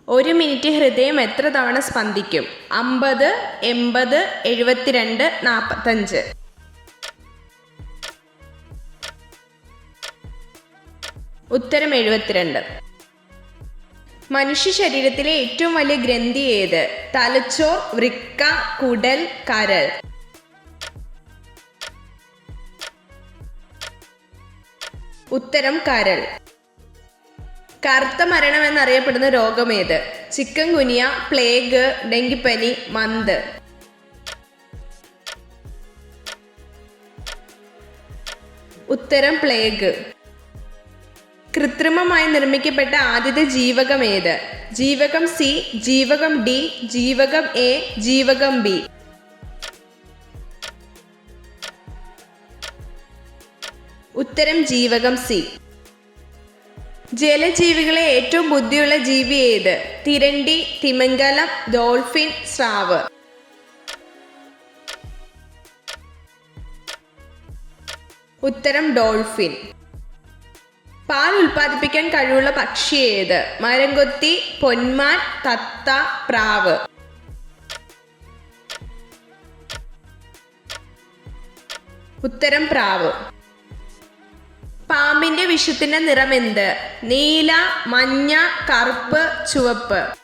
ഒരു മിനിറ്റ് ഹൃദയം എത്ര തവണ സ്പന്ദിക്കും? 50, 80, 72, 45. ഉത്തരം 72. മനുഷ്യ ശരീരത്തിലെ ഏറ്റവും വലിയ ഗ്രന്ഥി ഏത്? തലച്ചോർ, വൃക്ക, കുടൽ, കരൾ. ഉത്തരം കരൾ. കറുത്ത മരണം എന്നറിയപ്പെടുന്ന രോഗമേത്? ചിക്കൻ ഗുനിയ, പ്ലേഗ്, ഡെങ്കിപ്പനി, മന്ത്. ഉത്തരം പ്ലേഗ്. കൃത്രിമമായി നിർമ്മിക്കപ്പെട്ട ആദ്യത്തെ ജീവകം ഏത്? ജീവകം സി, ജീവകം ഡി, ജീവകം എ, ജീവകം ബി. ഉത്തരം ജീവകം സി. ജലജീവികളെ ഏറ്റവും ബുദ്ധിയുള്ള ജീവി ഏത്? തിരണ്ടി, തിമിംഗലം, ഡോൾഫിൻ, സ്രാവ്. ഉത്തരം ഡോൾഫിൻ. പാൽ ഉൽപ്പാദിപ്പിക്കാൻ കഴിവുള്ള പക്ഷി ഏത്? മരംകൊത്തി, പൊന്മാൻ, തത്ത, പ്രാവ്. ഉത്തരം പ്രാവ്. പാമ്പിന്റെ വിഷത്തിന്റെ നിറം എന്ത്? നീല, മഞ്ഞ, കറുപ്പ്, ചുവപ്പ്.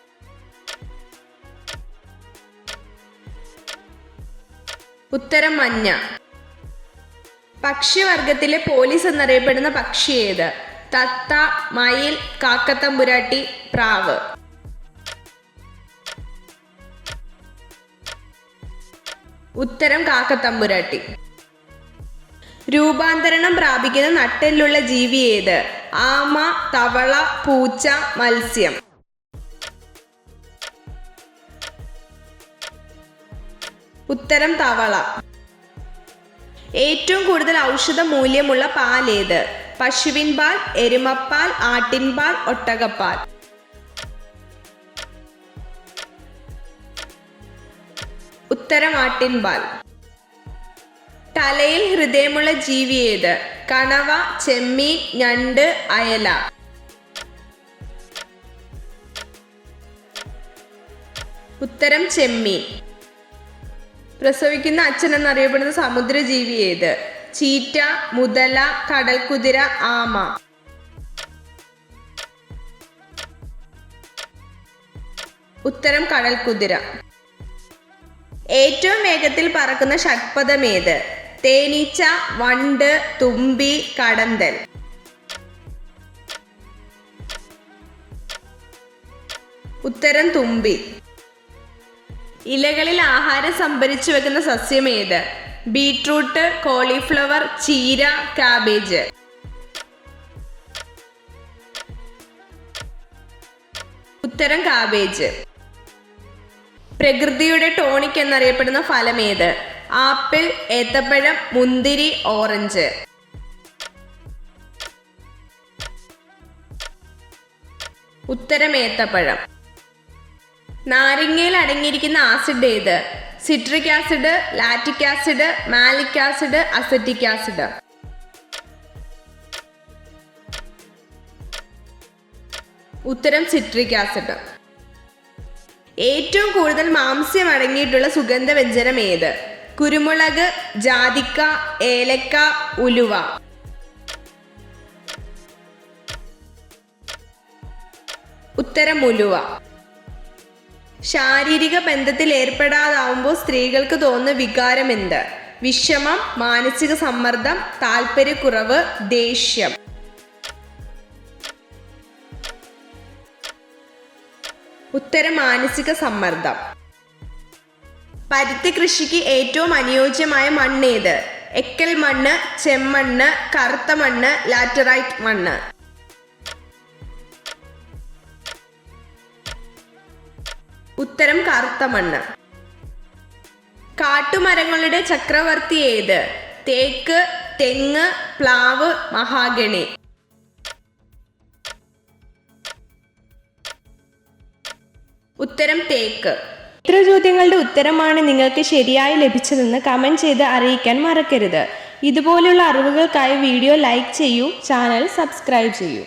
ഉത്തരം മഞ്ഞ. പക്ഷിവർഗത്തിലെ പോലീസ് എന്നറിയപ്പെടുന്ന പക്ഷി ഏത്? തത്ത, മയിൽ, കാക്കത്തമ്പുരാട്ടി, പ്രാവ്. ഉത്തരം കാക്കത്തമ്പുരാട്ടി. രൂപാന്തരണം പ്രാപിക്കുന്ന നട്ടെല്ലുള്ള ജീവി ഏത്? ആമ, തവള, പൂച്ച, മത്സ്യം. ഉത്തരം തവള. ഏറ്റവും കൂടുതൽ ഔഷധ മൂല്യമുള്ള പാൽ ഏത്? പശുവിൻ പാൽ, എരുമപ്പാൽ, ആട്ടിൻപാൽ, ഒട്ടകപ്പാൽ. ഉത്തരം ആട്ടിൻപാൽ. തലയിൽ ഹൃദയമുള്ള ജീവി ഏത്? കണവ, ചെമ്മീൻ, ഞണ്ട്, അയല. ഉത്തരം ചെമ്മീൻ. പ്രസവിക്കുന്ന അച്ഛൻ എന്നറിയപ്പെടുന്ന സമുദ്രജീവി ഏത്? ചീറ്റ, മുതല, കടൽക്കുതിര, ആമ. ഉത്തരം കടൽക്കുതിര. ഏറ്റവും വേഗത്തിൽ പറക്കുന്ന ഷഡ്പദം ഏത്? തേനീച്ച, വണ്ട്, തുമ്പി, കടന്തൽ. ഉത്തരം തുമ്പി. ഇലകളിൽ ആഹാരം സംഭരിച്ചു വെക്കുന്ന സസ്യം ഏത്? ബീട്രൂട്ട്, കോളിഫ്ലവർ, ചീര, കാബേജ്. ഉത്തരം കാബേജ്. പ്രകൃതിയുടെ ടോണിക് എന്നറിയപ്പെടുന്ന ഫലം ഏത്? ആപ്പിൾ, ഏത്തപ്പഴം, മുന്തിരി, ഓറഞ്ച്. ഉത്തരം ഏത്തപ്പഴം. നാരങ്ങയിൽ അടങ്ങിയിരിക്കുന്ന ആസിഡ് ഏത്? Citric acid, ലാറ്റിക് acid, malic acid, acetic acid. ഉത്തരം സിട്രിക് ആസിഡ്. ഏറ്റവും കൂടുതൽ മാംസ്യം അടങ്ങിയിട്ടുള്ള സുഗന്ധവ്യഞ്ജനം ഏത്? കുരുമുളക്, ജാതിക്ക, ഏലക്ക, ഉലുവ. ഉത്തരം ഉലുവ. ശാരീരിക ബന്ധത്തിൽ ഏർപ്പെടാതാവുമ്പോൾ സ്ത്രീകൾക്ക് തോന്നുന്ന വികാരം എന്ത്? വിഷമം, മാനസിക സമ്മർദ്ദം, താല്പര്യക്കുറവ്, ദേഷ്യം. ഉത്തരം മാനസിക സമ്മർദ്ദം. പരുത്തി കൃഷിക്ക് ഏറ്റവും അനുയോജ്യമായ മണ്ണ് ഏത്? എക്കൽ മണ്ണ്, ചെമ്മണ്ണ്, കറുത്ത മണ്ണ്, ലാറ്ററൈറ്റ് മണ്ണ്. ഉത്തരം കറുത്ത മണ്ണ്. കാട്ടുമരങ്ങളുടെ ചക്രവർത്തി ഏത്? തേക്ക്, തെങ്ങ്, പ്ലാവ്, മഹാഗണി. ഉത്തരം തേക്ക്. ഇത്ര ചോദ്യങ്ങളുടെ ഉത്തരമാണ് നിങ്ങൾക്ക് ശരിയായി ലഭിച്ചതെന്ന് കമന്റ് ചെയ്ത് അറിയിക്കാൻ മറക്കരുത്. ഇതുപോലുള്ള അറിവുകൾക്കായി വീഡിയോ ലൈക്ക് ചെയ്യൂ, ചാനൽ സബ്സ്ക്രൈബ് ചെയ്യൂ.